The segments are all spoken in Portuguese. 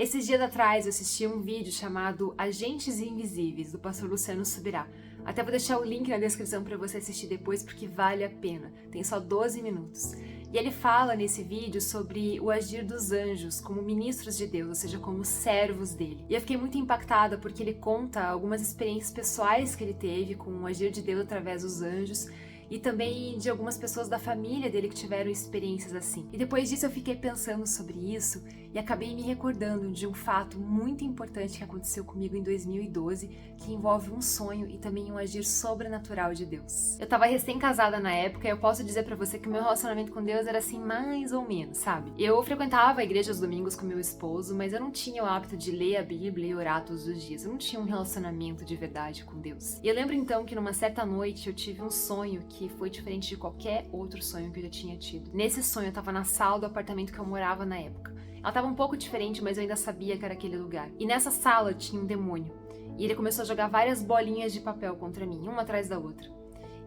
Esses dias atrás eu assisti um vídeo chamado Agentes Invisíveis, do pastor Luciano Subirá. Até vou deixar o link na descrição para você assistir depois, porque vale a pena. Tem só 12 minutos. E ele fala nesse vídeo sobre o agir dos anjos como ministros de Deus, ou seja, como servos dele. E eu fiquei muito impactada porque ele conta algumas experiências pessoais que ele teve com o agir de Deus através dos anjos, e também de algumas pessoas da família dele que tiveram experiências assim. E depois disso eu fiquei pensando sobre isso e acabei me recordando de um fato muito importante que aconteceu comigo em 2012, que envolve um sonho e também um agir sobrenatural de Deus. Eu tava recém-casada na época e eu posso dizer pra você que o meu relacionamento com Deus era assim mais ou menos, sabe? Eu frequentava a igreja aos domingos com meu esposo, mas eu não tinha o hábito de ler a Bíblia e orar todos os dias. Eu não tinha um relacionamento de verdade com Deus. E eu lembro então que numa certa noite eu tive um sonho que foi diferente de qualquer outro sonho que eu já tinha tido. Nesse sonho eu tava na sala do apartamento que eu morava na época. Ela tava um pouco diferente, mas eu ainda sabia que era aquele lugar. E nessa sala tinha um demônio. E ele começou a jogar várias bolinhas de papel contra mim, uma atrás da outra.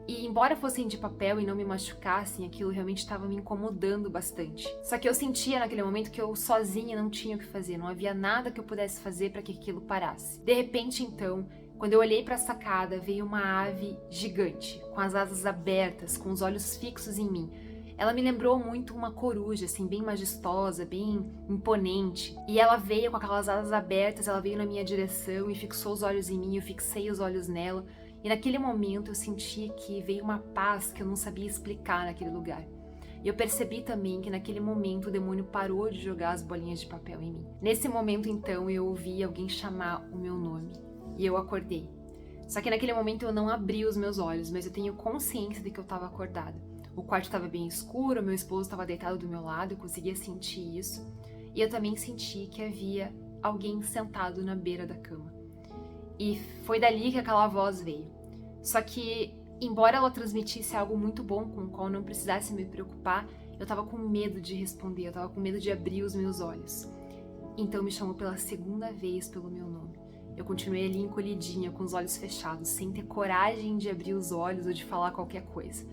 E embora fossem de papel e não me machucassem, aquilo realmente estava me incomodando bastante. Só que eu sentia naquele momento que eu sozinha não tinha o que fazer, não havia nada que eu pudesse fazer para que aquilo parasse. De repente, então, quando eu olhei para a sacada, veio uma ave gigante, com as asas abertas, com os olhos fixos em mim. Ela me lembrou muito uma coruja, assim, bem majestosa, bem imponente. E ela veio com aquelas asas abertas, ela veio na minha direção e fixou os olhos em mim, eu fixei os olhos nela. E naquele momento eu senti que veio uma paz que eu não sabia explicar naquele lugar. E eu percebi também que naquele momento o demônio parou de jogar as bolinhas de papel em mim. Nesse momento, então, eu ouvi alguém chamar o meu nome. E eu acordei. Só que naquele momento eu não abri os meus olhos, mas eu tenho consciência de que eu estava acordada. O quarto estava bem escuro, meu esposo estava deitado do meu lado, eu conseguia sentir isso. E eu também senti que havia alguém sentado na beira da cama. E foi dali que aquela voz veio. Só que, embora ela transmitisse algo muito bom com o qual eu não precisasse me preocupar, eu estava com medo de responder, eu estava com medo de abrir os meus olhos. Então me chamou pela segunda vez pelo meu nome. Eu continuei ali encolhidinha, com os olhos fechados, sem ter coragem de abrir os olhos ou de falar qualquer coisa.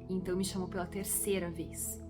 Então me chamou pela terceira vez.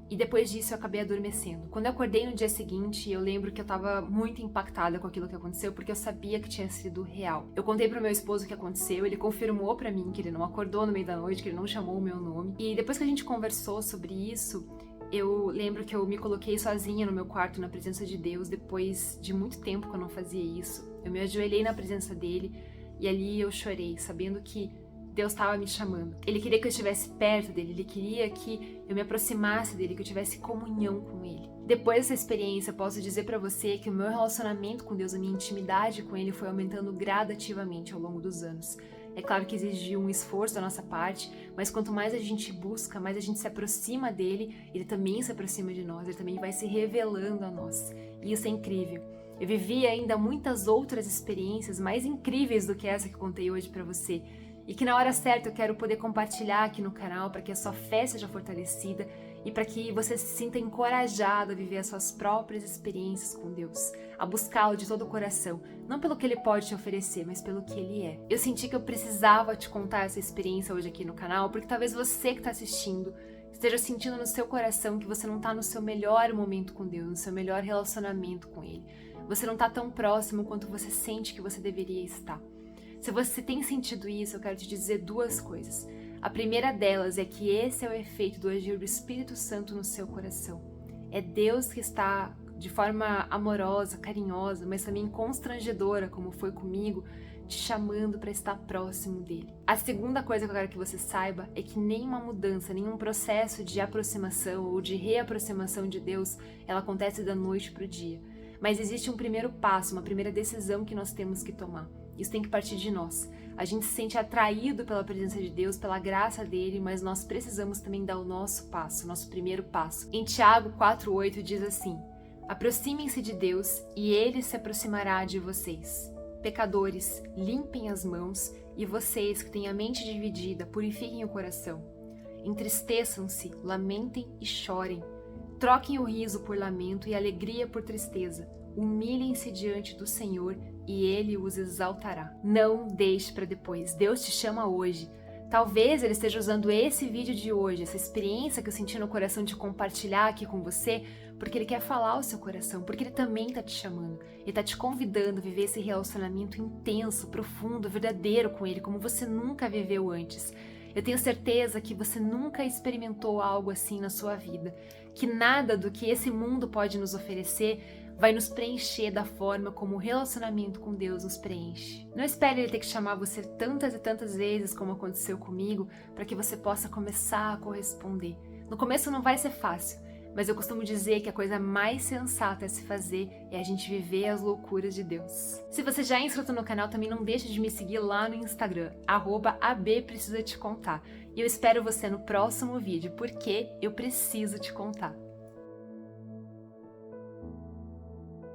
E depois disso eu acabei adormecendo. Quando eu acordei no dia seguinte, eu lembro que eu tava muito impactada com aquilo que aconteceu, porque eu sabia que tinha sido real. Eu contei pro meu esposo o que aconteceu, ele confirmou pra mim que ele não acordou no meio da noite, que ele não chamou o meu nome. E depois que a gente conversou sobre isso, eu lembro que eu me coloquei sozinha no meu quarto, na presença de Deus, depois de muito tempo que eu não fazia isso. Eu me ajoelhei na presença dele e ali eu chorei, sabendo que Deus estava me chamando. Ele queria que eu estivesse perto dele, ele queria que eu me aproximasse dele, que eu tivesse comunhão com ele. Depois dessa experiência, eu posso dizer pra você que o meu relacionamento com Deus, a minha intimidade com ele foi aumentando gradativamente ao longo dos anos. É claro que exigiu um esforço da nossa parte, mas quanto mais a gente busca, mais a gente se aproxima dele, ele também se aproxima de nós, ele também vai se revelando a nós. E isso é incrível. Eu vivi ainda muitas outras experiências mais incríveis do que essa que eu contei hoje pra você, e que na hora certa eu quero poder compartilhar aqui no canal para que a sua fé seja fortalecida e para que você se sinta encorajado a viver as suas próprias experiências com Deus, a buscá-lo de todo o coração, não pelo que ele pode te oferecer, mas pelo que ele é. Eu senti que eu precisava te contar essa experiência hoje aqui no canal, porque talvez você que está assistindo esteja sentindo no seu coração que você não está no seu melhor momento com Deus, no seu melhor relacionamento com Ele. Você não está tão próximo quanto você sente que você deveria estar. Se você tem sentido isso, eu quero te dizer duas coisas. A primeira delas é que esse é o efeito do agir do Espírito Santo no seu coração. É Deus que está, de forma amorosa, carinhosa, mas também constrangedora, como foi comigo, te chamando para estar próximo dele. A segunda coisa que eu quero que você saiba é que nenhuma mudança, nenhum processo de aproximação ou de reaproximação de Deus, ela acontece da noite para o dia. Mas existe um primeiro passo, uma primeira decisão que nós temos que tomar. Isso tem que partir de nós. A gente se sente atraído pela presença de Deus, pela graça dele, mas nós precisamos também dar o nosso passo, o nosso primeiro passo. Em Tiago 4:8 diz assim: aproximem-se de Deus e ele se aproximará de vocês. Pecadores, limpem as mãos, e vocês que têm a mente dividida, purifiquem o coração. Entristeçam-se, lamentem e chorem. Troquem o riso por lamento e a alegria por tristeza. Humilhem-se diante do Senhor e Ele os exaltará. Não deixe para depois. Deus te chama hoje. Talvez Ele esteja usando esse vídeo de hoje, essa experiência que eu senti no coração de compartilhar aqui com você, porque Ele quer falar ao seu coração, porque Ele também está te chamando. Ele está te convidando a viver esse relacionamento intenso, profundo, verdadeiro com Ele, como você nunca viveu antes. Eu tenho certeza que você nunca experimentou algo assim na sua vida, que nada do que esse mundo pode nos oferecer vai nos preencher da forma como o relacionamento com Deus nos preenche. Não espere Ele ter que chamar você tantas e tantas vezes como aconteceu comigo, para que você possa começar a corresponder. No começo não vai ser fácil, mas eu costumo dizer que a coisa mais sensata a se fazer é a gente viver as loucuras de Deus. Se você já é inscrito no canal, também não deixe de me seguir lá no Instagram, @abprecisatecontar. E eu espero você no próximo vídeo, porque eu preciso te contar.